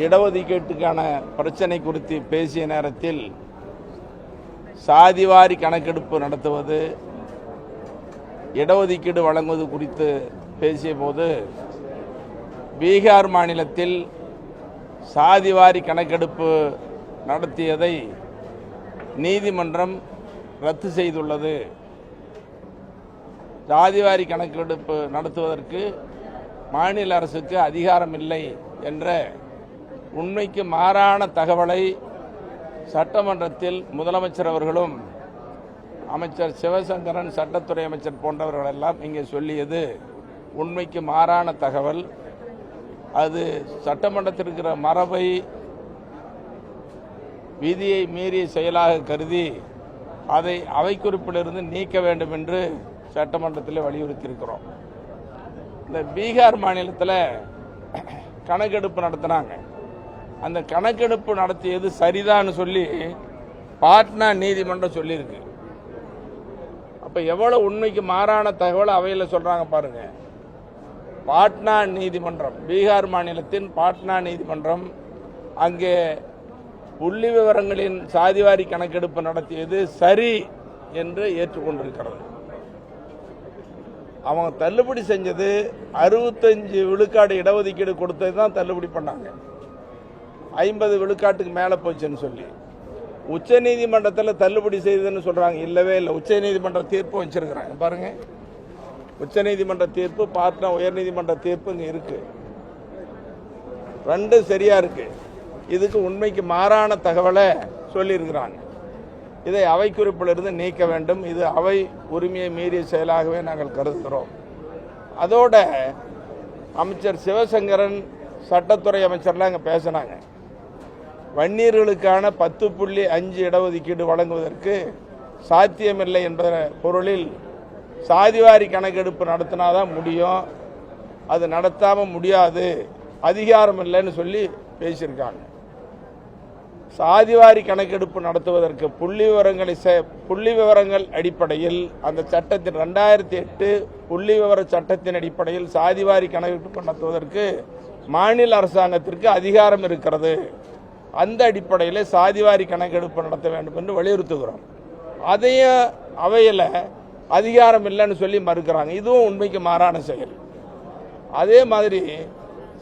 இடஒதுக்கீட்டுக்கான பிரச்சனை குறித்து பேசிய நேரத்தில் சாதிவாரி கணக்கெடுப்பு நடத்துவது, இடஒதுக்கீடு வழங்குவது குறித்து பேசிய போது பீகார் மாநிலத்தில் சாதிவாரி கணக்கெடுப்பு நடத்தியதை நீதிமன்றம் ரத்து செய்துள்ளது. சாதிவாரி கணக்கெடுப்பு நடத்துவதற்கு மாநில அரசுக்கு அதிகாரம் இல்லை என்ற உண்மைக்கு மாறான தகவலை சட்டமன்றத்தில் முதலமைச்சர் அவர்களும் அமைச்சர் சிவசங்கரன், சட்டத்துறை அமைச்சர் போன்றவர்கள் எல்லாம் இங்கே சொல்லியது உண்மைக்கு மாறான தகவல். அது சட்டமன்றத்தில் இருக்கிற மரபை, விதியை மீறிய செயலாக கருதி அதை அவை குறிப்பிலிருந்து நீக்க வேண்டும் என்று சட்டமன்றத்தில் வலியுறுத்தியிருக்கிறோம். இந்த பீகார் மாநிலத்தில் கணக்கெடுப்பு நடத்தினாங்க. அந்த கணக்கெடுப்பு நடத்தியது சரிதான்னு சொல்லி பாட்னா நீதிமன்றம் சொல்லியிருக்கு. அப்போ எவ்வளவு உண்மைக்கு மாறான தகவல் அவையில் சொல்றாங்க பாருங்க. பாட்னா நீதிமன்றம், பீகார் மாநிலத்தின் பாட்னா நீதிமன்றம் அங்கே புள்ளி விவரங்களின் சாதிவாரி கணக்கெடுப்பு நடத்தியது சரி என்று ஏற்றுக்கொண்டிருக்கிறது. அவங்க தள்ளுபடி செஞ்சது 65 விழுக்காடு இடஒதுக்கீடு கொடுத்தது தான் தள்ளுபடி பண்ணாங்க. 50 விழுக்காட்டுக்கு மேலே போச்சுன்னு சொல்லி உச்ச நீதிமன்றத்தில் தள்ளுபடி செய்ததுன்னு சொல்றாங்க. இல்லவே இல்லை. உச்ச நீதிமன்ற தீர்ப்பு வச்சிருக்கிறாங்க பாருங்க. உச்ச நீதிமன்ற தீர்ப்பு, பாட்னா உயர் நீதிமன்ற தீர்ப்பு இங்க இருக்கு. ரெண்டும் சரியா இருக்கு. இதுக்கு உண்மைக்கு மாறான தகவலை சொல்லியிருக்கிறாங்க. இதை அவை குறிப்பிலிருந்து நீக்க வேண்டும். இது அவை உரிமையை மீறிய செயலாகவே நாங்கள் கருதுகிறோம். அதோட அமைச்சர் சிவசங்கரன், சட்டத்துறை அமைச்சர்லாம் அங்கே பேசினாங்க. வன்னியர்களுக்கான 10.5 இடஒதுக்கீடு வழங்குவதற்கு சாத்தியமில்லை என்ற பொருளில் சாதிவாரி கணக்கெடுப்பு நடத்தினாதான் முடியும், அது நடத்தாமல் முடியாது, அதிகாரம் இல்லைன்னு சொல்லி பேசியிருக்காங்க. சாதிவாரி கணக்கெடுப்பு நடத்துவதற்கு புள்ளி விவரங்கள் அடிப்படையில் அந்த சட்டத்தின் 2008 புள்ளி விவர சட்டத்தின் அடிப்படையில் சாதிவாரி கணக்கெடுப்பு நடத்துவதற்கு மாநில அரசாங்கத்திற்கு அதிகாரம் இருக்கிறது. அந்த அடிப்படையில் சாதிவாரி கணக்கெடுப்பு நடத்த வேண்டும் என்று வலியுறுத்துகிறோம். அதையும் அவையில் அதிகாரம் இல்லைன்னு சொல்லி மறுக்கிறாங்க. இதுவும் உண்மைக்கு மாறான செயல். அதே மாதிரி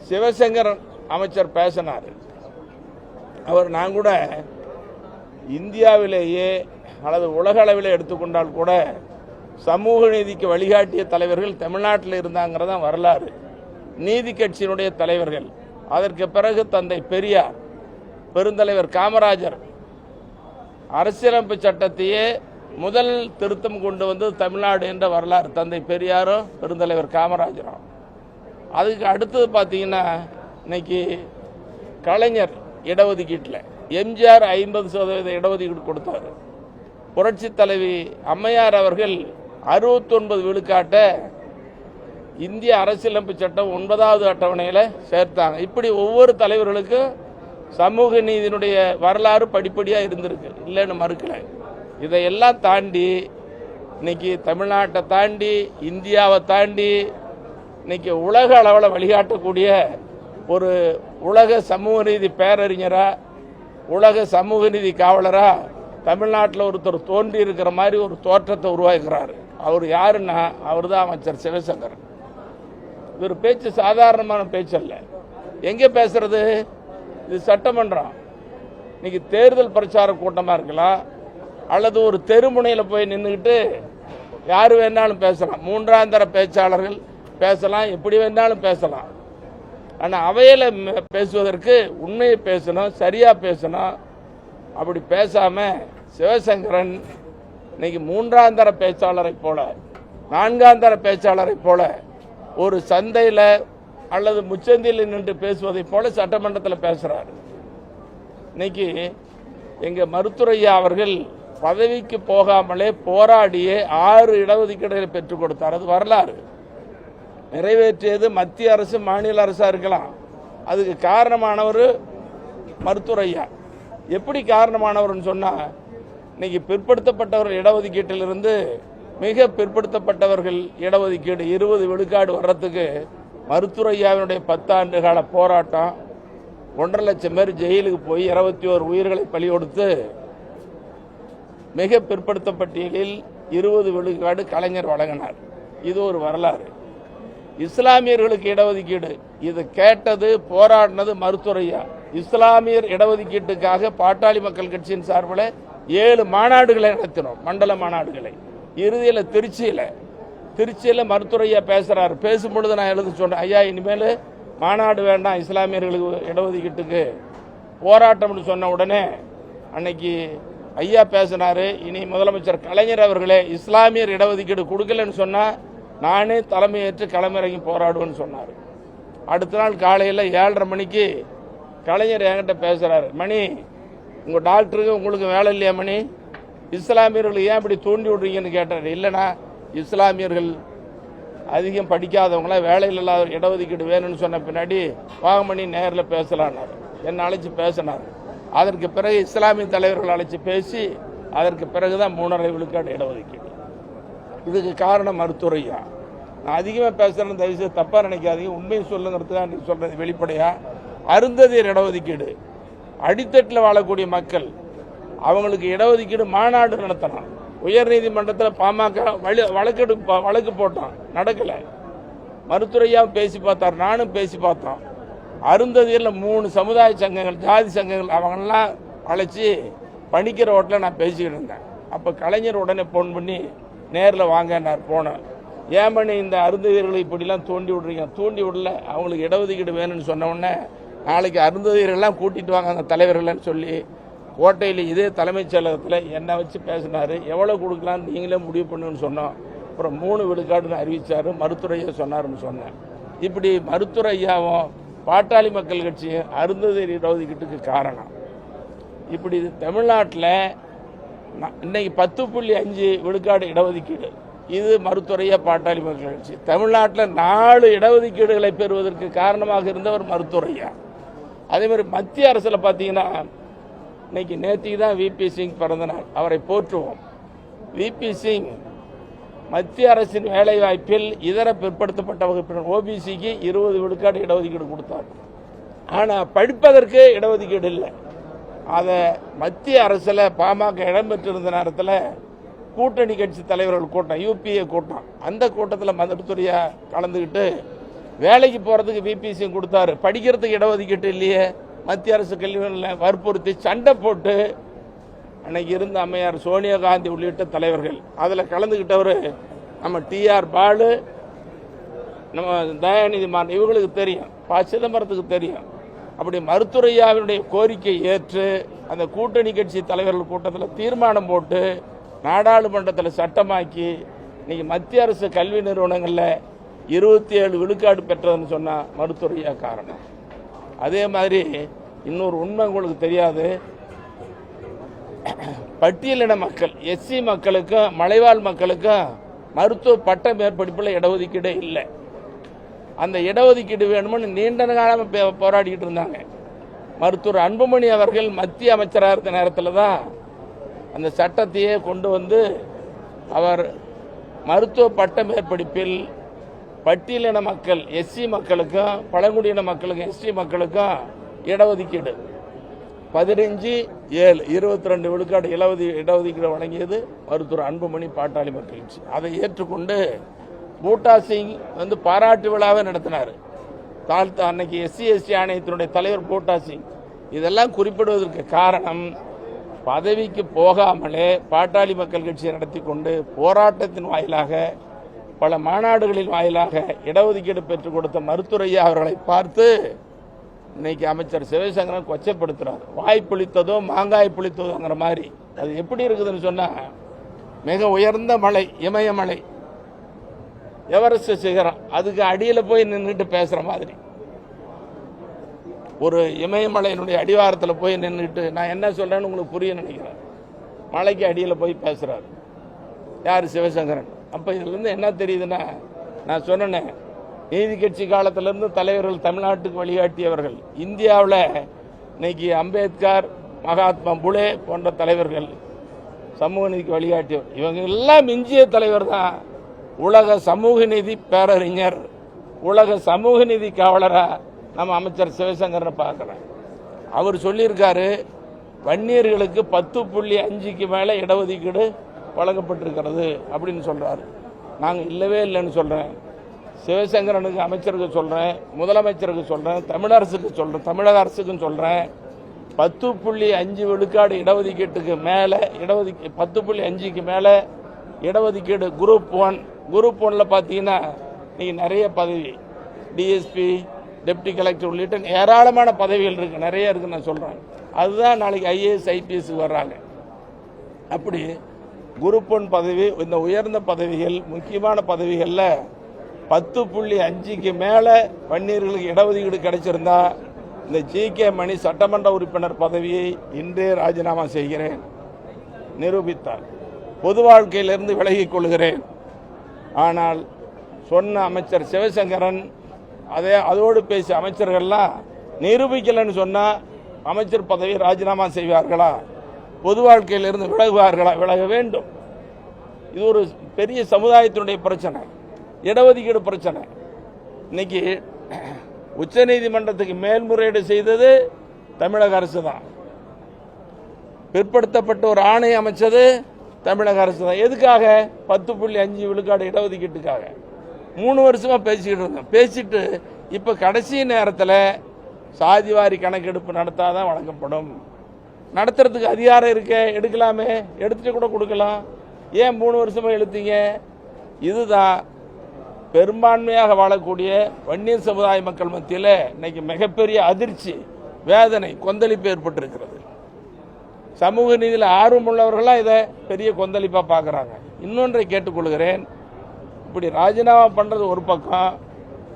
சிவசங்கரன் அமைச்சர் பேசினார். அவர், நான் கூட இந்தியாவிலேயே அல்லது உலக அளவில் எடுத்துக்கொண்டால் கூட சமூக நீதிக்கு வழிகாட்டிய தலைவர்கள் தமிழ்நாட்டில் இருந்தாங்கிறதான் வரலாறு. நீதி கட்சியினுடைய தலைவர்கள், அதற்கு பிறகு தந்தை பெரியார், பெருந்தலைவர் காமராஜர், அரசியலமைப்பு சட்டத்தையே முதல் திருத்தம் கொண்டு வந்து தமிழ்நாடு என்ற வரலாறு தந்தை பெரியாரும் பெருந்தலைவர் காமராஜரும். அதுக்கு அடுத்தது பார்த்தீங்கன்னா இன்னைக்கு கலைஞர் இடஒதுக்கீட்டில் எம்ஜிஆர் 50% இடஒதுக்கீடு கொடுத்தார். புரட்சி தலைவி அம்மையார் அவர்கள் 69 விழுக்காட்டை இந்திய அரசியலமைப்பு சட்டம் 9வது அட்டவணையில் சேர்த்தாங்க. இப்படி ஒவ்வொரு தலைவர்களுக்கும் சமூக நீதியினுடைய வரலாறு படிப்படியாக இருந்திருக்கு, இல்லைன்னு மறுக்கலை. இதையெல்லாம் தாண்டி இன்னைக்கு தமிழ்நாட்டை தாண்டி, இந்தியாவை தாண்டி இன்னைக்கு உலக அளவில் வழிகாட்டக்கூடிய ஒரு உலக சமூக நீதி பேரறிஞரா, உலக சமூக நீதி காவலரா தமிழ்நாட்டில் ஒருத்தர் தோன்றி இருக்கிற மாதிரி ஒரு தோற்றத்தை உருவாக்குறாரு. அவர் யாருன்னா அவர் தான் அமைச்சர் சிவசங்கரன். இவர் பேச்சு சாதாரணமான பேச்சு அல்ல. எங்கே பேசுறது? இது சட்டமன்றம். இன்னைக்கு தேர்தல் பிரச்சார கூட்டமாக இருக்கலாம், அல்லது ஒரு தெருமுனையில் போய் நின்றுக்கிட்டு யார் வேணாலும் பேசலாம், மூன்றாந்தர பேச்சாளர்கள் பேசலாம், எப்படி வேணாலும் பேசலாம். ஆனால் அவையில் பேசுவதற்கு உண்மையை பேசணும், சரியாக பேசணும். அப்படி பேசாமல் சிவசங்கரன் இன்னைக்கு மூன்றாந்தர பேச்சாளரை போல, நான்காந்தர பேச்சாளரை போல ஒரு சந்தையில் அல்லது முச்சந்தியில் நின்று பேசுவதை போல சட்டமன்றத்தில் பேசுகிறார். இன்னைக்கு எங்கள் மருத்துவரையா அவர்கள் பதவிக்கு போகாமலே போராடியே 6 இடஒதுக்கீடுகளை பெற்றுக் கொடுத்தார். அது வரலாறு. நிறைவேற்றியது மத்திய அரசு, மாநில அரசாக இருக்கலாம். அதுக்கு காரணமானவர் மருத்துவரையா. எப்படி காரணமானவர்னு சொன்னால், இன்னைக்கு பிற்படுத்தப்பட்டவர்கள் இடஒதுக்கீட்டிலிருந்து மிக பிற்படுத்தப்பட்டவர்கள் இடஒதுக்கீடு 20 விழுக்காடு வர்றதுக்கு மருத்துவரையாவினுடைய 10 ஆண்டு கால போராட்டம், 1.5 லட்சம் பேர் ஜெயிலுக்கு போய் 21 உயிர்களை பலி கொடுத்து மிக பிற்படுத்தப்பட்டியலில் 20 விழுக்காடு கலைஞர் வழங்கினார். இது ஒரு வரலாறு. இஸ்லாமியர்களுக்கு இடஒதுக்கீடு, இது கேட்டது போராடினது மருத்துவரையா. இஸ்லாமியர் இடஒதுக்கீட்டுக்காக பாட்டாளி மக்கள் கட்சியின் சார்பில் 7 மாநாடுகளை நடத்தினோம், மண்டல மாநாடுகளை. இறுதியில் திருச்சியில் மருத்துவரையா பேசுறாரு. பேசும்பொழுது நான் எழுத சொன்னேன், ஐயா இனிமேல் மாநாடு வேண்டாம், இஸ்லாமியர்களுக்கு இடஒதுக்கீட்டுக்கு போராட்டம்னு சொன்ன உடனே அன்னைக்கு ஐயா பேசினாரு, இனி முதலமைச்சர் கலைஞர் அவர்களே இஸ்லாமியர் இடஒதுக்கீடு கொடுக்கலன்னு சொன்னா நானே தலைமையேற்று களமிறங்கி போராடுவேன்னு சொன்னார். அடுத்த நாள் காலையில் 7:30 மணிக்கு கலைஞர் என்கிட்ட பேசுறாரு, மணி உங்க டாக்டருக்கு உங்களுக்கு வேலை இல்லையா மணி, இஸ்லாமியர்கள் ஏன் இப்படி தூண்டி விடுறீங்கன்னு கேட்டார். இல்லைனா இஸ்லாமியர்கள் அதிகம் படிக்காதவங்களாம் வேலையில் இல்லாத இடஒதுக்கீடு வேணும்னு சொன்ன பின்னாடி வாகமணி நேரில் பேசலான்னார். என்னை அழைச்சி பேசினார். அதற்கு பிறகு இஸ்லாமிய தலைவர்கள் அழைச்சி பேசி அதற்கு பிறகுதான் 3.5 விழுக்காடு இடஒதுக்கீடு. இதுக்கு காரணம் மருத்துவரையா. நான் அதிகமாக பேசுகிறேன், தயவுசெய்து தப்பாக நினைக்காதீங்க, உண்மையை சொல்லுங்கிறதுக்காக நீ சொல்கிறது வெளிப்படையா. அருந்ததியர் இடஒதுக்கீடு, அடித்தட்டில் வாழக்கூடிய மக்கள் அவங்களுக்கு இடஒதுக்கீடு மாநாடு நடத்தணும். உயர்நீதிமன்றத்தில் பாமக வழக்கு போட்டோம், நடக்கலை. மருத்துவரையாவும் பேசி பார்த்தார், நானும் பேசி பார்த்தோம். அருந்ததியில் 3 சமுதாய சங்கங்கள், ஜாதி சங்கங்கள் அவங்கெல்லாம் அழைச்சி பணிக்கிற ஓட்டில் நான் பேசிக்கிட்டு இருந்தேன். அப்போ கலைஞர் உடனே ஃபோன் பண்ணி நேரில் வாங்க நான் போனேன். ஏன் பண்ணி இந்த அருந்ததியர்களை இப்படிலாம் தூண்டி விடுறீங்க? தூண்டி விடல, அவங்களுக்கு இடஒதுக்கீடு வேணும்னு சொன்ன உடனே நாளைக்கு அருந்ததியர்கள்லாம் கூட்டிகிட்டு வாங்க அந்த தலைவர்கள்னு சொல்லி கோட்டையில் இதே தலைமைச் செயலகத்தில் என்னை வச்சு பேசினார். எவ்வளோ கொடுக்கலான்னு நீங்களே முடிவு பண்ணுன்னு சொன்னோம். அப்புறம் 3 விழுக்காடுன்னு அறிவித்தார். மருத்துவரையா சொன்னார்னு சொன்னேன். இப்படி மருத்துவரையாவும் பாட்டாளி மக்கள் கட்சியும் அருந்ததியர் இடஒதுக்கீட்டுக்கு காரணம். இப்படி தமிழ்நாட்டில் இன்னைக்கு 10.5 விழுக்காடு இடஒதுக்கீடு, இது மருத்துவரையா பாட்டாளி மக்கள் கட்சி. தமிழ்நாட்டில் 4 இடஒதுக்கீடுகளை பெறுவதற்கு காரணமாக இருந்தவர் மருத்துவரையா. அதே மாதிரி மத்திய அரசில் பார்த்தீங்கன்னா இன்னைக்கு நேற்றுக்கு தான் விபி சிங் பிறந்த நாள், அவரை போற்றுவோம். விபி சிங் மத்திய அரசின் வேலைவாய்ப்பில் இதர பிற்படுத்தப்பட்ட வகுப்பினர் ஓபிசிக்கு 20 விழுக்காடு இடஒதுக்கீடு கொடுத்தார். ஆனால் படிப்பதற்கு இடஒதுக்கீடு இல்லை. அதை மத்திய அரசில் பாமக இடம்பெற்றிருந்த நேரத்தில் கூட்டணி கட்சி தலைவர்கள் கூட்டம், யூபிஏ கூட்டம், அந்த கூட்டத்தில் மருத்துவரையா கலந்துக்கிட்டு வேலைக்கு போகிறதுக்கு விபி சிங் கொடுத்தாரு. படிக்கிறதுக்கு இடஒதுக்கீட்டு இல்லையே, மத்திய அரசு கல்வியில் வற்புறுத்தி சண்டை போட்டு அன்னைக்கு இருந்த அம்மையார் சோனியா காந்தி உள்ளிட்ட தலைவர்கள் அதில் கலந்துக்கிட்டவர் நம்ம டிஆர் பாலு, நம்ம தயாநிதி மாறன், இவங்களுக்கு தெரியும், சிதம்பரத்துக்கு தெரியும். அப்படி மருத்துவரையாவினுடைய கோரிக்கை ஏற்று அந்த கூட்டணி கட்சி தலைவர்கள் கூட்டத்தில் தீர்மானம் போட்டு நாடாளுமன்றத்தில் சட்டமாக்கி இன்னைக்கு மத்திய அரசு கல்வி நிறுவனங்களில் 27 விழுக்காடு பெற்றதுன்னு சொன்னால் மருத்துவரையா காரணம். அதே மாதிரி இன்னொரு உண்மை உங்களுக்கு தெரியாது, பட்டியலின மக்கள் எஸ்சி மக்களுக்கும் மலைவாழ் மக்களுக்கும் மருத்துவ பட்ட மேற்படிப்பில் இடஒதுக்கீடே இல்லை. அந்த இடஒதுக்கீடு வேணும்னு நீண்ட காலமாக போராடிக்கிட்டு இருந்தாங்க. மருத்துவர் அன்புமணி அவர்கள் மத்திய அமைச்சராக இருந்த நேரத்தில் தான் அந்த சட்டத்தையே கொண்டு வந்து அவர் மருத்துவ பட்ட மேற்படிப்பில் பட்டியலின மக்கள் எஸ்சி மக்களுக்கும் பழங்குடியின மக்களுக்கும் எஸ்டி மக்களுக்கும் இடஒதுக்கீடு 15/7 22 விழுக்காடு இடஒதுக்கீடு வழங்கியது மருத்துவர் அன்புமணி பாட்டாளி மக்கள் கட்சி. அதை ஏற்றுக்கொண்டு பூட்டா சிங் வந்து பாராட்டு விழாவை நடத்தினார். அன்னைக்கு SC/ST ஆணையத்தினுடைய தலைவர் பூட்டா சிங். இதெல்லாம் குறிப்பிடுவதற்கு காரணம், பதவிக்கு போகாமலே பாட்டாளி மக்கள் கட்சியை நடத்தி கொண்டு போராட்டத்தின் வாயிலாக பல மாநாடுகளின் வாயிலாக இடஒதுக்கீடு பெற்றுக் கொடுத்த மருத்துவரையா அவர்களை பார்த்து இன்னைக்கு அமைச்சர் சிவசங்கரன் கொச்சைப்படுத்துறாரு. வாய் புளித்ததோ மாங்காய் புளித்ததோங்கிற மாதிரி. அது எப்படி இருக்குதுன்னு சொன்னா, மிக உயர்ந்த மலை, இமயமலை, எவரெஸ்ட் சிகரம், அதுக்கு அடியில் போய் நின்றுட்டு பேசுற மாதிரி. ஒரு இமயமலையினுடைய அடிவாரத்தில் போய் நின்றுட்டு நான் என்ன சொல்றேன்னு உங்களுக்கு புரிய நினைக்கிறேன். மலைக்கு அடியில் போய் பேசுறாரு யார்? சிவசங்கரன். அப்போ இதுலேருந்து என்ன தெரியுதுன்னா, நான் சொன்னேன், நீதி கட்சி காலத்திலிருந்து தலைவர்கள் தமிழ்நாட்டுக்கு வழிகாட்டியவர்கள். இந்தியாவில் இன்னைக்கு அம்பேத்கர், மகாத்மா புலே போன்ற தலைவர்கள் சமூக நீதிக்கு வழிகாட்டியவர். இவங்க எல்லாம் மிஞ்சிய தலைவர் தான் உலக சமூக நீதி பேரறிஞர், உலக சமூக நீதி காவலராக நம்ம அமைச்சர் சிவசங்கரனை பார்க்குறேன். அவர் சொல்லியிருக்காரு, வன்னியர்களுக்கு 10.5க்கு மேலே இடஒதுக்கீடு வழங்கப்பட்டிருக்கிறது அப்படின்னு சொல்றாரு. நாங்கள் இல்லவே இல்லைன்னு சொல்றேன். சிவசங்கரனுக்கு, அமைச்சருக்கு சொல்றேன், முதலமைச்சருக்கு சொல்றேன், தமிழரசுக்கு சொல்றேன், தமிழக அரசுக்கும் சொல்றேன். 10.5 விழுக்காடு இடஒதுக்கீட்டுக்கு மேலே 10.5க்கு மேலே இடஒதுக்கீடு குரூப் 1. குரூப் 1ல பார்த்தீங்கன்னா இன்னைக்கு நிறைய பதவி, டிஎஸ்பி, டெப்டி கலெக்டர் உள்ளிட்ட ஏராளமான பதவிகள் இருக்கு, நிறைய இருக்கு நான் சொல்றேன். அதுதான் நாளைக்கு ஐஏஎஸ் ஐபிஎஸ் வர்றாங்க. அப்படி குரூப் 1 பதவி, இந்த உயர்ந்த பதவிகள், முக்கியமான பதவிகளில் 10.5க்கு மேலே வன்னியர்களுக்கு இடஒதுக்கீடு கிடைச்சிருந்தா இந்த ஜி.கே. மணி சட்டமன்ற உறுப்பினர் பதவியை இன்றே ராஜினாமா செய்கிறேன், நிரூபித்தார். பொது வாழ்க்கையிலிருந்து விலகிக் கொள்கிறேன். ஆனால் சொன்ன அமைச்சர் சிவசங்கரன், அதோடு பேசிய அமைச்சர்கள்லாம் நிரூபிக்கலன்னு சொன்னால் அமைச்சர் பதவியை ராஜினாமா செய்வார்களா, பொது வாழ்க்கையிலிருந்து விலகுவார்களா? விலக வேண்டும். இது ஒரு பெரிய சமுதாயத்தினுடைய பிரச்சனை, இடஒதுக்கீடு பிரச்சனை. இன்னைக்கு உச்சநீதிமன்றத்துக்கு மேல்முறையீடு செய்தது தமிழக அரசு தான். பிற்படுத்தப்பட்ட ஒரு ஆணை அமைச்சது தமிழக அரசு தான். எதுக்காக? 10.5 விழுக்காடு இடஒதுக்கீட்டுக்காக 3 வருஷமா பேசிக்கிட்டு இருந்தோம். பேசிட்டு இப்ப கடைசி நேரத்தில் சாதிவாரி கணக்கெடுப்பு நடத்தாதான் வழங்கப்படும். நடத்துறதுக்கு அதிகாரம் இருக்க, எடுக்கலாமே, எடுத்துட்டு கூட கொடுக்கலாம். ஏன் 3 வருஷமா இழுத்தீங்க? இதுதான் பெரும்பான்மையாக வாழக்கூடிய வன்னியர் சமுதாய மக்கள் மத்தியில் இன்னைக்கு மிகப்பெரிய அதிர்ச்சி, வேதனை, கொந்தளிப்பு ஏற்பட்டிருக்கிறது. சமூக நீதியில் ஆர்வம் உள்ளவர்களாக இதை பெரிய கொந்தளிப்பாக பார்க்குறாங்க. இன்னொன்றை கேட்டுக்கொள்கிறேன், இப்படி ராஜினாமா பண்ணுறது ஒரு பக்கம்,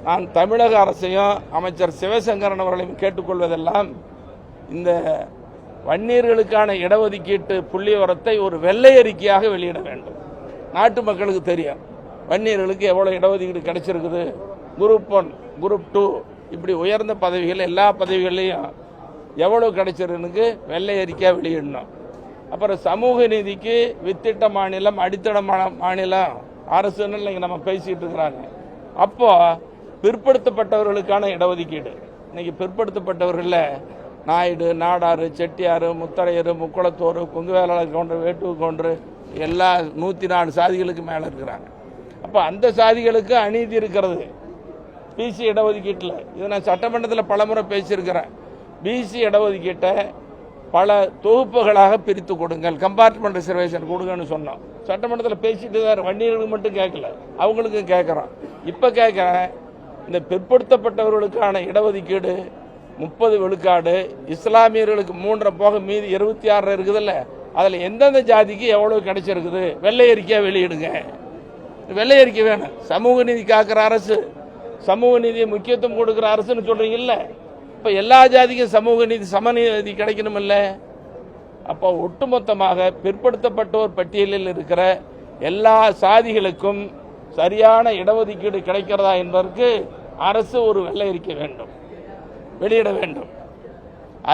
நான் தமிழக அரசையும் அமைச்சர் சிவசங்கரன் அவர்களையும் கேட்டுக்கொள்வதெல்லாம் இந்த வன்னியர்களுக்கான இடஒதுக்கீட்டு புள்ளி விவரத்தை ஒரு வெள்ளை அறிக்கையாக வெளியிட வேண்டும். நாட்டு மக்களுக்கு தெரியும் வன்னியர்களுக்கு எவ்வளோ இடஒதுக்கீடு கிடைச்சிருக்குது. குரூப் 1, குரூப் 2 இப்படி உயர்ந்த பதவிகள், எல்லா பதவிகள்லையும் எவ்வளோ கிடைச்சிருக்கு வெள்ளை அறிக்கையாக வெளியிடணும். அப்புறம் சமூக நீதிக்கு வித்திட்ட மாநிலம், அடித்தட மாநிலம் அரசுன்னு இன்னைக்கு நம்ம பேசிட்டு இருக்கிறாங்க. அப்போ பிற்படுத்தப்பட்டவர்களுக்கான இடஒதுக்கீடு, இன்னைக்கு பிற்படுத்தப்பட்டவர்களில் நாயுடு, நாடாறு, செட்டியார், முத்தரையர், முக்குளத்தோர், கொங்குவேலாளர் கவுண்டர், வேட்டுவ கவுண்டர் எல்லா 104 சாதிகளுக்கு மேலே இருக்கிறாங்க. அப்போ அந்த சாதிகளுக்கு அநீதி இருக்கிறது பிசி இடஒதுக்கீட்டில். இதை நான் சட்டமன்றத்தில் பலமுறை பேசியிருக்கிறேன். பிசி இடஒதுக்கீட்டை பல தொகுப்புகளாக பிரித்து கொடுங்கள், கம்பார்ட்மெண்ட் ரிசர்வேஷன் கொடுங்கன்னு சொன்னோம். சட்டமன்றத்தில் பேசிட்டு தான், வன்னியர்களுக்கு மட்டும் கேட்கல, அவங்களுக்கும் கேட்குறோம். இப்போ கேட்குறேன், இந்த பிற்படுத்தப்பட்டவர்களுக்கான இடஒதுக்கீடு 30 விழுக்காடு, இஸ்லாமியர்களுக்கு 3 போக மீதி 26 இருக்குதுல்ல, அதில் எந்தெந்த ஜாதிக்கு எவ்வளோ கிடைச்சிருக்குது வெள்ளை அறிக்கையாக வெளியிடுங்க. வெள்ளை அறிக்கை வேணும். சமூக நீதி காக்கிற அரசு, சமூக நீதியை முக்கியத்துவம் கொடுக்குற அரசுன்னு சொல்றீங்கல்ல, இப்போ எல்லா ஜாதிக்கும் சமூக நீதி, சமநீதி கிடைக்கணும் இல்லை? அப்போ ஒட்டுமொத்தமாக பிற்படுத்தப்பட்டோர் பட்டியலில் இருக்கிற எல்லா சாதிகளுக்கும் சரியான இடஒதுக்கீடு கிடைக்கிறதா என்பதற்கு அரசு ஒரு வெள்ளை அறிக்கை வேண்டும், வெளியிட வேண்டும்.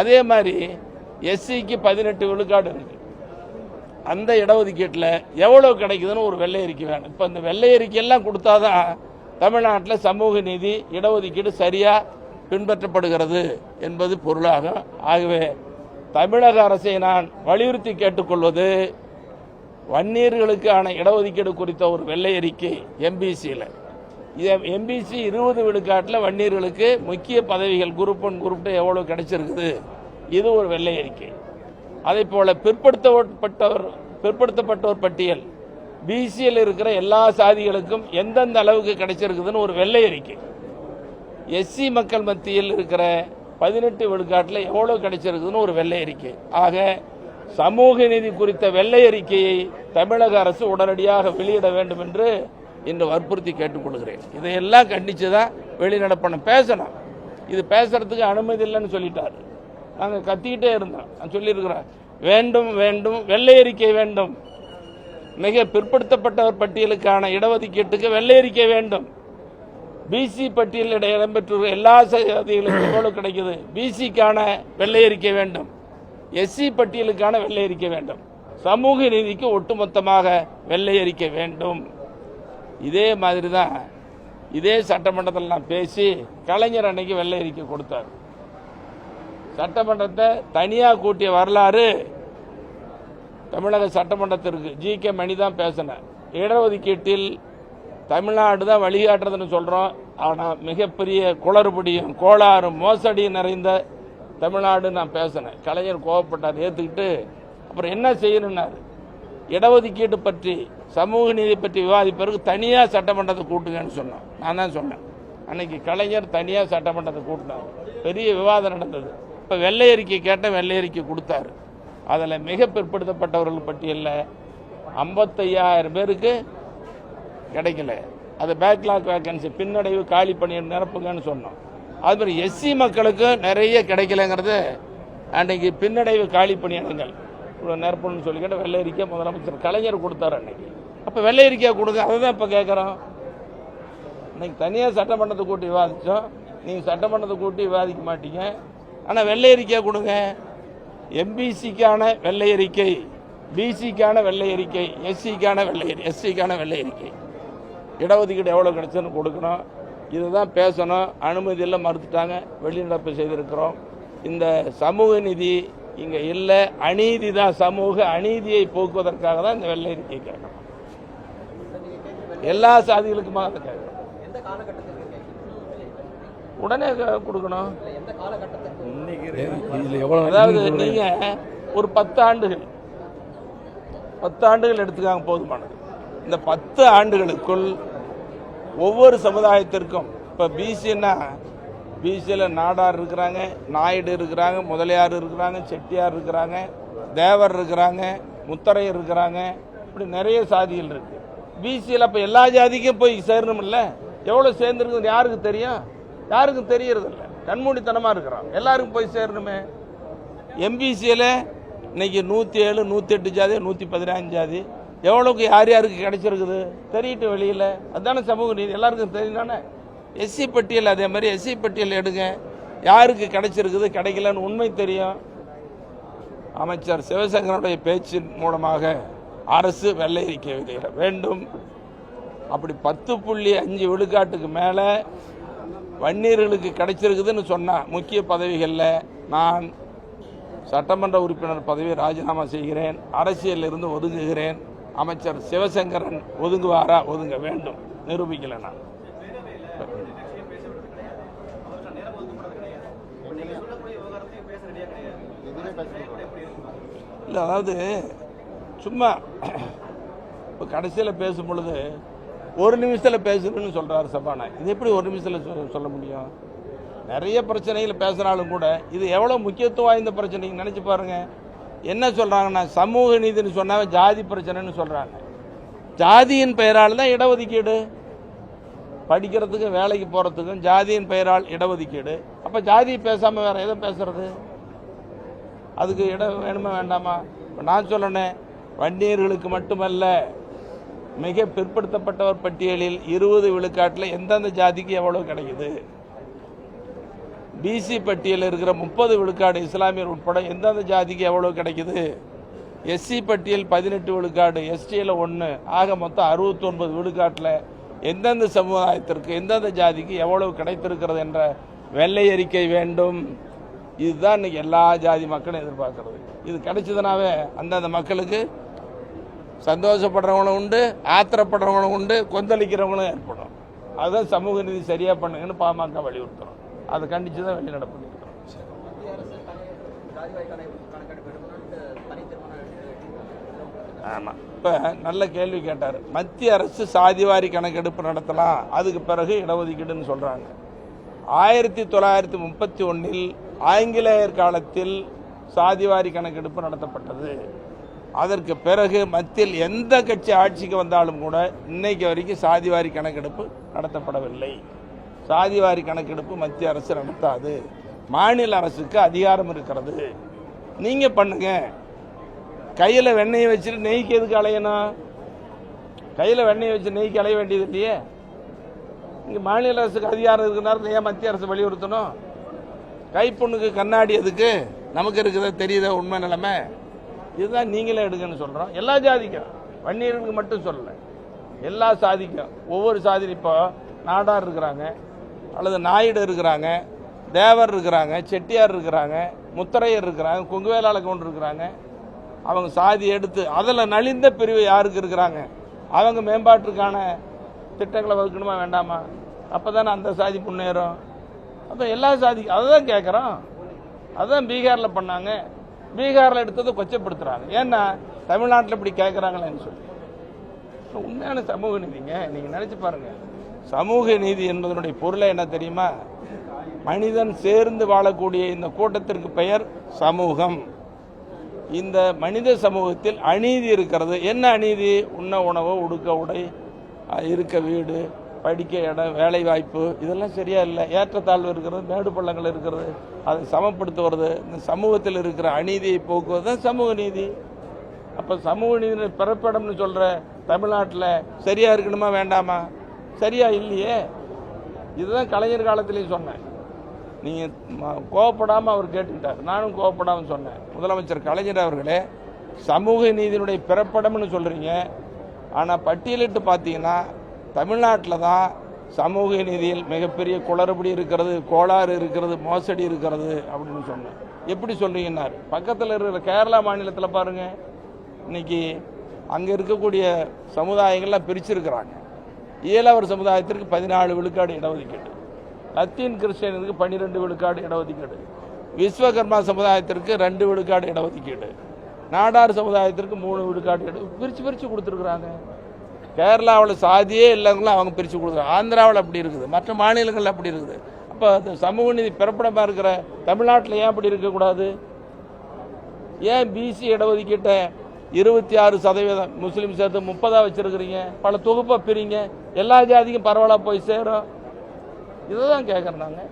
அதே மாதிரி எஸ்சிக்கு 18 விழுக்காடு இருக்கு, அந்த இடஒதுக்கீட்டில் எவ்வளோ கிடைக்குதுன்னு ஒரு வெள்ளை அறிக்கை வேணும். இப்போ இந்த வெள்ளை அறிக்கையெல்லாம் கொடுத்தாதான் தமிழ்நாட்டில் சமூக நீதி, இடஒதுக்கீடு சரியாக பின்பற்றப்படுகிறது என்பது பொருளாகும். ஆகவே தமிழக அரசை நான் வலியுறுத்தி கேட்டுக்கொள்வது, வன்னியர்களுக்கான இடஒதுக்கீடு குறித்த ஒரு வெள்ளை அறிக்கை எம்பிசியில். எம்பிசி 20 விழுக்காட்டில் வன்னியர்களுக்கு முக்கிய பதவிகள் குரூப் 1, குரூப் 2 எவ்வளோ கிடைச்சிருக்குது, இது ஒரு வெள்ளை அறிக்கை. அதே போல பிற்படுத்தப்பட்டோர் பட்டியல் பிசியில் இருக்கிற எல்லா சாதிகளுக்கும் எந்தெந்த அளவுக்கு கிடைச்சிருக்குதுன்னு ஒரு வெள்ளை அறிக்கை. எஸ்சி மக்கள் மத்தியில் இருக்கிற 18 விழுக்காட்டில் எவ்வளோ கிடைச்சிருக்குதுன்னு ஒரு வெள்ளை அறிக்கை. ஆக சமூக நீதி குறித்த வெள்ளை அறிக்கையை தமிழக அரசு உடனடியாக வெளியிட வேண்டும் என்று இன்று வற்புறுத்தி கேட்டுக்கொள்கிறேன். இதையெல்லாம் கண்டித்து தான் வெளிநடப்பணும், பேசணும். இது பேசுறதுக்கு அனுமதி இல்லைன்னு சொல்லிட்டாரு. நாங்கள் கத்திக்கிட்டே இருந்தோம். நான் சொல்லியிருக்கிறேன், வேண்டும் வேண்டும் வெள்ளை அறிக்கை வேண்டும். மிக பிற்படுத்தப்பட்டவர் பட்டியலுக்கான இடஒதுக்கீட்டுக்கு வெள்ளை அறிக்கை வேண்டும். பிசி பட்டியலில் இடம்பெற்ற எல்லா சாதிகளுக்கும் எவ்வளவு கிடைக்குது, பிசிக்கான வெள்ளை அறிக்கை வேண்டும். எஸ்சி பட்டியலுக்கான வெள்ளை அறிக்கை வேண்டும். சமூக நீதிக்கு ஒட்டுமொத்தமாக வெள்ளை அறிக்கை வேண்டும். இதே மாதிரி தான் இதே சட்டமன்றத்தில் நான் பேசி கலைஞர் அன்னைக்கு வெள்ளை அறிக்கை கொடுத்தார். சட்டமன்றத்தை தனியாக கூட்டிய வரலாறு தமிழக சட்டமன்றத்திற்கு ஜி.கே. மணி தான் பேசினேன். இடஒதுக்கீட்டில் தமிழ்நாடு தான் வழிகாட்டுறதுன்னு சொல்கிறோம். ஆனால் மிகப்பெரிய குளறுபடியும் கோளாறும் மோசடியும் நிறைந்த தமிழ்நாடு நான் பேசினேன். கலைஞர் கோவப்பட்டார், ஏற்றுக்கிட்டு அப்புறம் என்ன செய்யணுன்னாரு. இடஒதுக்கீடு பற்றி சமூக நீதி பற்றி விவாதிப்பதற்கு தனியாக சட்டமன்றத்தை கூட்டுங்கன்னு சொன்னோம். நான் தான் சொன்னேன். அன்னைக்கு கலைஞர் தனியாக சட்டமன்றத்தை கூட்டினார். பெரிய விவாதம் நடந்தது. இப்போ வெள்ளை அறிக்கை கேட்டால் வெள்ளை அறிக்கை கொடுத்தாரு. அதில் மிக பிற்படுத்தப்பட்டவர்கள் பட்டியலில் 55,000 பேருக்கு கிடைக்கல. அது பேக்லாக் வேக்கன்சி, பின்னடைவு காலி பணியை நிரப்புங்கன்னு சொன்னோம். அதுமாதிரி எஸ்சி மக்களுக்கு நிறைய கிடைக்கலங்கிறது அன்றைக்கி பின்னடைவு காலி பணியிடங்கள் நிரப்பணும்னு சொல்லிக்கிட்டு வெள்ளை அறிக்கை முதலமைச்சர் கலைஞர் கொடுத்தாரு அன்னைக்கு. அப்போ வெள்ளை அறிக்கையை கொடுங்க, அதை தான் இப்போ கேட்குறோம். இன்னைக்கு தனியாக சட்டமன்றத்தை கூட்டி விவாதித்தோம். நீங்கள் சட்டமன்றத்தை கூட்டி விவாதிக்க மாட்டீங்க. ஆனால் வெள்ளை அறிக்கையை கொடுங்க. எம்பிசிக்கான வெள்ளை அறிக்கை, பிசிக்கான வெள்ளை அறிக்கை, எஸ்சிக்கான வெள்ளை அறிக்கை, இடஒதுக்கீடு எவ்வளோ கிடைச்சுன்னு கொடுக்கணும். இதுதான் பேசணும். அனுமதியெல்லாம் மறுத்துட்டாங்க. வெளிநடப்பு செய்திருக்கிறோம். இந்த சமூக நீதி இங்கே இல்லை, அநீதி தான். சமூக அநீதியை போக்குவதற்காக தான் இந்த வெள்ளை அறிக்கை கேட்கணும். எல்லா சாதிகளுக்குமாக அதை கேட்கணும். உடனே கொடுக்கணும். அதாவது நீங்க ஒரு 10 ஆண்டுகள் எடுத்துக்காங்க, போதுமானது. இந்த 10 ஆண்டுகளுக்குள் ஒவ்வொரு சமுதாயத்திற்கும், இப்போ பிசின்னா பிசியில் நாடார் இருக்கிறாங்க, நாயுடு இருக்கிறாங்க, முதலியார் இருக்கிறாங்க, செட்டியார் இருக்கிறாங்க, தேவர் இருக்கிறாங்க, முத்தரையர் இருக்கிறாங்க, இப்படி நிறைய சாதிகள் இருக்கு. பிசியில் அப்போ எல்லா ஜாதிக்கும் போய் சேரணும்ல. எவ்வளோ சேர்ந்துருக்குது யாருக்கு தெரியும்? யாருக்கும் தெரியறதில்ல. கண்மூடித்தனமாக இருக்கிறோம். எல்லாருக்கும் போய் சேரணுமே. எம்பிசியில் இன்னைக்கு 107, 108 ஜாதி, 115 ஜாதி, எவ்வளோக்கு யார் யாருக்கு கிடைச்சிருக்குது தெரியட்டு வெளியில். அதுதானே சமூக நீதி. எல்லாருக்கும் தெரியும் தானே. எஸ்சி பட்டியல் அதே மாதிரி எஸ்சி பட்டியல் எடுங்க. யாருக்கு கிடைச்சிருக்குது கிடைக்கலன்னு உண்மை தெரியும். அமைச்சர் சிவசங்கரனுடைய பேச்சின் மூலமாக அரசு வெள்ளை அறிக்கை வெளியிட வேண்டும். அப்படி 10.5 விழுக்காட்டுக்கு மேலே வன்னியர்களுக்கு கிடைச்சிருக்குதுன்னு சொன்னால் முக்கிய பதவிகளில் நான் சட்டமன்ற உறுப்பினர் பதவியை ராஜினாமா செய்கிறேன், அரசியலில் இருந்து ஒதுங்குகிறேன். அமைச்சர் சிவசங்கரன் ஒதுங்குவாரா? ஒதுங்க வேண்டும். நிரூபிக்கல. நான் இல்லை, அதாவது சும்மா இப்போ கடைசியில் பேசும் பொழுது 1 நிமிஷத்தில் பேசணும்னு சொல்கிறார் சபாநாயகர். இது எப்படி 1 நிமிஷத்தில் சொல்ல முடியும்? நிறைய பிரச்சனைகள் பேசுனாலும் கூட இது எவ்வளோ முக்கியத்துவம் வாய்ந்த பிரச்சனை நினச்சி பாருங்கள். என்ன சொல்கிறாங்கன்னா, சமூக நீதினு சொன்னாவே ஜாதி பிரச்சனைன்னு சொல்கிறாங்க. ஜாதியின் பெயரால் தான் இடஒதுக்கீடு. படிக்கிறதுக்கும் வேலைக்கு போகிறதுக்கும் ஜாதியின் பெயரால் இடஒதுக்கீடு. அப்போ ஜாதியை பேசாமல் வேறு எதை பேசுறது? அதுக்கு இடம் வேணுமா வேண்டாமா? இப்போ நான் சொல்லணேன், வன்னியர்களுக்கு மட்டுமல்ல, மிக பிற்படுத்தப்பட்டவர் பட்டியலில் 20 விழுக்காட்டில் எந்தெந்த ஜாதிக்கு எவ்வளோ கிடைக்குது, பிசி பட்டியலில் இருக்கிற 30 விழுக்காடு இஸ்லாமியர் உட்பட எந்தெந்த ஜாதிக்கு எவ்வளோ கிடைக்குது, எஸ்சி பட்டியல் 18 விழுக்காடு, எஸ்டியில் 1, ஆக மொத்தம் 69 விழுக்காட்டில் எந்தெந்த சமுதாயத்திற்கு எந்தெந்த ஜாதிக்கு எவ்வளவு கிடைத்திருக்கிறது என்ற வெள்ளை அறிக்கை வேண்டும். இதுதான் இன்னைக்கு எல்லா ஜாதி மக்களும் எதிர்பார்க்கறது. இது கிடைச்சதுனாவே அந்தந்த மக்களுக்கு சந்தோஷப்படுறவங்களும் உண்டு, ஆத்திரப்படுறவங்களும் உண்டு, கொந்தளிக்கிறவங்களும் ஏற்படும். அதுதான் சமூக நீதி சரியாக பண்ணுங்கன்னு பாமக வலியுறுத்துறோம். அதை கண்டித்து தான் வெளிநடப்பு பண்ணிக்கிறோம். ஆமாம், இப்போ நல்ல கேள்வி கேட்டார். மத்திய அரசு சாதிவாரி கணக்கெடுப்பு நடத்தலாம், அதுக்கு பிறகு இடஒதுக்கீடுன்னு சொல்கிறாங்க. 1931 ஆங்கிலேயர் காலத்தில் சாதிவாரி கணக்கெடுப்பு நடத்தப்பட்டது. அதற்கு பிறகு மத்தியில் எந்த கட்சி ஆட்சிக்கு வந்தாலும் கூட இன்னைக்கு வரைக்கும் சாதிவாரி கணக்கெடுப்பு நடத்தப்படவில்லை. சாதிவாரி கணக்கெடுப்பு மத்திய அரசு நடத்தாது. மாநில அரசுக்கு அதிகாரம் இருக்கிறது. நீங்கள் பண்ணுங்க. கையில் வெண்ணெயை வச்சுட்டு நெய்க்கு எதுக்கு அலையணும்? கையில் வெண்ணெயை வச்சு நெய்க்கு அலைய வேண்டியது இல்லையே. இங்கே மாநில அரசுக்கு அதிகாரம் இருக்கிறனால ஏன் மத்திய அரசு வலியுறுத்தணும்? கைப்பொண்ணுக்கு கண்ணாடி எதுக்கு? நமக்கு இருக்குதா தெரியுதா உண்மை நிலைமை? இதுதான் நீங்களே எடுங்கன்னு சொல்கிறோம். எல்லா ஜாதிக்கும், வன்னியர்களுக்கு மட்டும் சொல்லலை, எல்லா சாதிக்கும். ஒவ்வொரு சாதி இப்போ நாடார் இருக்கிறாங்க, அல்லது நாயுடு இருக்கிறாங்க, தேவர் இருக்கிறாங்க, செட்டியார் இருக்கிறாங்க, முத்தரையர் இருக்கிறாங்க, கொங்குவேலாள கவுண்டர் இருக்கிறாங்க. அவங்க சாதி எடுத்து அதில் நலிந்த பிரிவு யாருக்கு இருக்கிறாங்க, அவங்க மேம்பாட்டுக்கான திட்டங்களை வகுக்கணுமா வேண்டாமா? அப்போ தானே அந்த சாதி முன்னேறும். அப்போ எல்லா சாதி அதை தான் கேட்குறோம். அதுதான் பீகாரில் பண்ணாங்க. பீகாரில் எடுத்ததை கொச்சப்படுத்துகிறாங்க. ஏன்னா தமிழ்நாட்டில் இப்படி கேட்குறாங்களேன்னு சொல்லி. உண்மையான சமூக நீதிங்க. நீங்கள் நினச்சி பாருங்கள், சமூக நீதி என்பதனுடைய பொருளை என்ன தெரியுமா? மனிதன் சேர்ந்து வாழக்கூடிய இந்த கூட்டத்திற்கு பெயர் சமூகம். இந்த மனித சமூகத்தில் அநீதி இருக்கிறது. என்ன அநீதி? உண்ண உணவு, உடுக்க உடை, இருக்க வீடு, படிக்க இடம், வேலை வாய்ப்பு, இதெல்லாம் சரியா இல்லை. ஏற்றத்தாழ்வு இருக்கிறது, மேடு பள்ளங்கள் இருக்கிறது, அதை சமப்படுத்துவது, இந்த சமூகத்தில் இருக்கிற அநீதியை போக்குவது தான் சமூக நீதி. அப்போ சமூக நீதி பிறப்பிடம்னு சொல்கிற தமிழ்நாட்டில் சரியா இருக்கணுமா வேண்டாமா? சரியா இல்லையே. இதுதான் கலைஞர் காலத்திலையும் சொன்னேன். நீங்கள் கோவப்படாமல் அவர் கேட்டுக்கிட்டார், நானும் கோவப்படாமல் சொன்னேன். முதலமைச்சர் கலைஞர் அவர்களே, சமூக நீதியினுடைய பிறப்பிடம்னு சொல்கிறீங்க, ஆனால் பட்டியலிட்டு பார்த்தீங்கன்னா தமிழ்நாட்டில் தான் சமூக நீதியில் மிகப்பெரிய குளறுபடி இருக்கிறது, கோளாறு இருக்கிறது, மோசடி இருக்கிறது அப்படின்னு சொன்னேன். எப்படி சொல்கிறீங்கன்னாரு. பக்கத்தில் இருக்கிற கேரளா மாநிலத்தில் பாருங்கள், இன்னைக்கு அங்கே இருக்கக்கூடிய சமுதாயங்கள்லாம் பிரிச்சிருக்கிறாங்க. ஈழவர் சமுதாயத்திற்கு 14 விழுக்காடு இடஒதுக்கீடு, லத்தீன் கிறிஸ்டியனுக்கு 12 விழுக்காடு இடஒதுக்கீடு, விஸ்வகர்மா சமுதாயத்திற்கு 2 விழுக்காடு இடஒதுக்கீடு, நாடார் சமுதாயத்திற்கு 3 விழுக்காடு பிரித்து கொடுத்துருக்குறாங்க. கேரளாவில் சாதியே இல்லைங்களும் அவங்க பிரித்து கொடுக்குறாங்க. ஆந்திராவில் அப்படி இருக்குது, மற்ற மாநிலங்கள் அப்படி இருக்குது. அப்போ அந்த சமூக நீதி பிறப்பிடமாக இருக்கிற தமிழ்நாட்டில் ஏன் அப்படி இருக்கக்கூடாது? ஏன் பிசி இடஒதுக்கீட்டை 26% முஸ்லீம் சேர்த்து 30 வச்சிருக்கிறீங்க? பல தொகுப்பாக பிரிங்க, எல்லா ஜாதிக்கும் பரவலாக போய் சேரும். இதை தான் கேட்குறோம் நாங்கள்.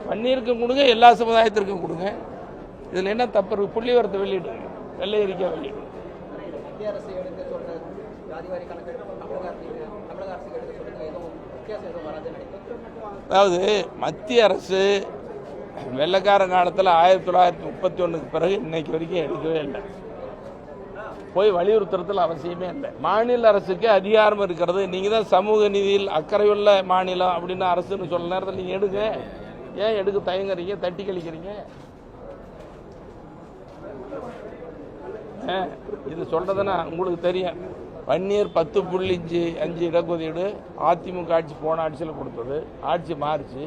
பன்னீருக்கும் கொடுங்க, எல்லா சமுதாயத்திற்கும் கொடுங்க. இதில் என்ன தப்பு இருக்குது? புள்ளி விவரத்தை வெளியிடுங்க, வெள்ளை அறிக்கை வெளியிடுங்க. அதாவது மத்திய அரசு வெள்ளக்கார காலத்தில் 1931 பிறகு இன்னைக்கு வரைக்கும் எடுக்கவே இல்லை. போய் வலியுறுத்துறதுல அவசியமே இல்லை. மாநில அரசுக்கு அதிகாரம் இருக்கிறது. நீங்கள் தான் சமூக நீதியில் அக்கறையுள்ள மாநிலம் அப்படின்னு அரசுன்னு சொல்ல நேரத்தில் நீங்கள் எடுங்க. ஏன் எடுக்க தயங்குறீங்க, தட்டி கழிக்கிறீங்க? இது சொல்றதுன்னா உங்களுக்கு தெரியும். வன்னியர் 10.5 இடஒதுக்கீடு அதிமுக ஆட்சி போன ஆட்சியில் கொடுத்தது. ஆட்சி மாறிச்சு.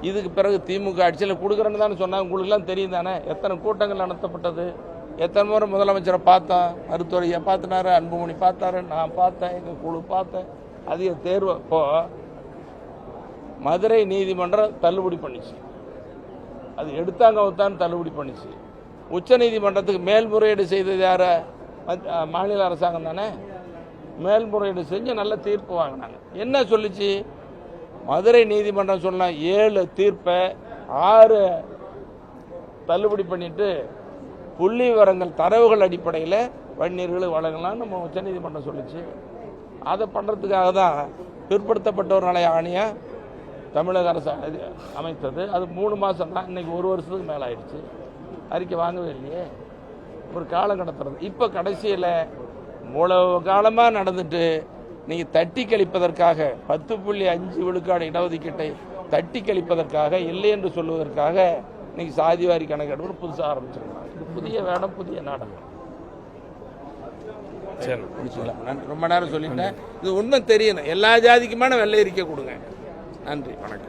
இதுக்கு பிறகு திமுக ஆட்சியில் கொடுக்குறேன்னு தானே சொன்னாங்க. உங்களுக்குலாம் தெரியும் தானே எத்தனை கூட்டங்கள் நடத்தப்பட்டது, எத்தனை முறை முதலமைச்சரை பார்த்தோம், மருத்துவரையை பார்த்தினாரு, அன்புமணி பார்த்தாரு, நான் பார்த்தேன், எங்கள் குழு பார்த்தேன். அதிக தேர்வு இப்போ மதுரை நீதிமன்றம் தள்ளுபடி பண்ணிச்சு. அது எடுத்தாங்க ஒத்தான்னு தள்ளுபடி பண்ணிச்சு. உச்ச நீதிமன்றத்துக்கு மேல்முறையீடு செய்தது யார? மாநில அரசாங்கம் தானே. மேல்முறையீடு செஞ்சு நல்ல தீர்ப்பு வாங்கினாங்க. என்ன சொல்லிச்சு? மதுரை நீதிமன்றம் சொன்ன 7 தீர்ப்பை 6 தள்ளுபடி பண்ணிட்டு புள்ளி விவரங்கள் தரவுகள் அடிப்படையில் வன்னியர்களுக்கு வழங்கலாம் நம்ம உச்ச நீதிமன்றம் சொல்லிச்சு. அதை பண்ணுறதுக்காக தான் பிற்படுத்தப்பட்டோர் நல ஆணையம் தமிழக அரசு அமைத்தது. அது 3 மாதம் தான். இன்னைக்கு 1 வருஷத்துக்கு மேலே ஆயிடுச்சு. அறிக்கை வாங்கவே இல்லையே. ஒரு காலம் கடத்துறது. இப்போ கடைசியில் இவ்வளவு காலமாக நடந்துட்டு நீங்கள் தட்டி கழிப்பதற்காக 10.5 விழுக்காடு இடஒதுக்கீட்டை தட்டி கழிப்பதற்காக, இல்லை என்று சொல்வதற்காக இன்னைக்கு சாதிவாரி கணக்கெடுப்பு புதுசாக ஆரம்பிச்சிருக்காங்க. இது புதிய வேடம், புதிய நாடகம். சரி, முடிச்சுக்கலாம். நான் ரொம்ப நேரம் சொல்லிட்டேன். இது உண்மை தெரியணும். எல்லா ஜாதிக்குமான வெள்ளை அறிக்கை கொடுங்க. நன்றி, வணக்கம்.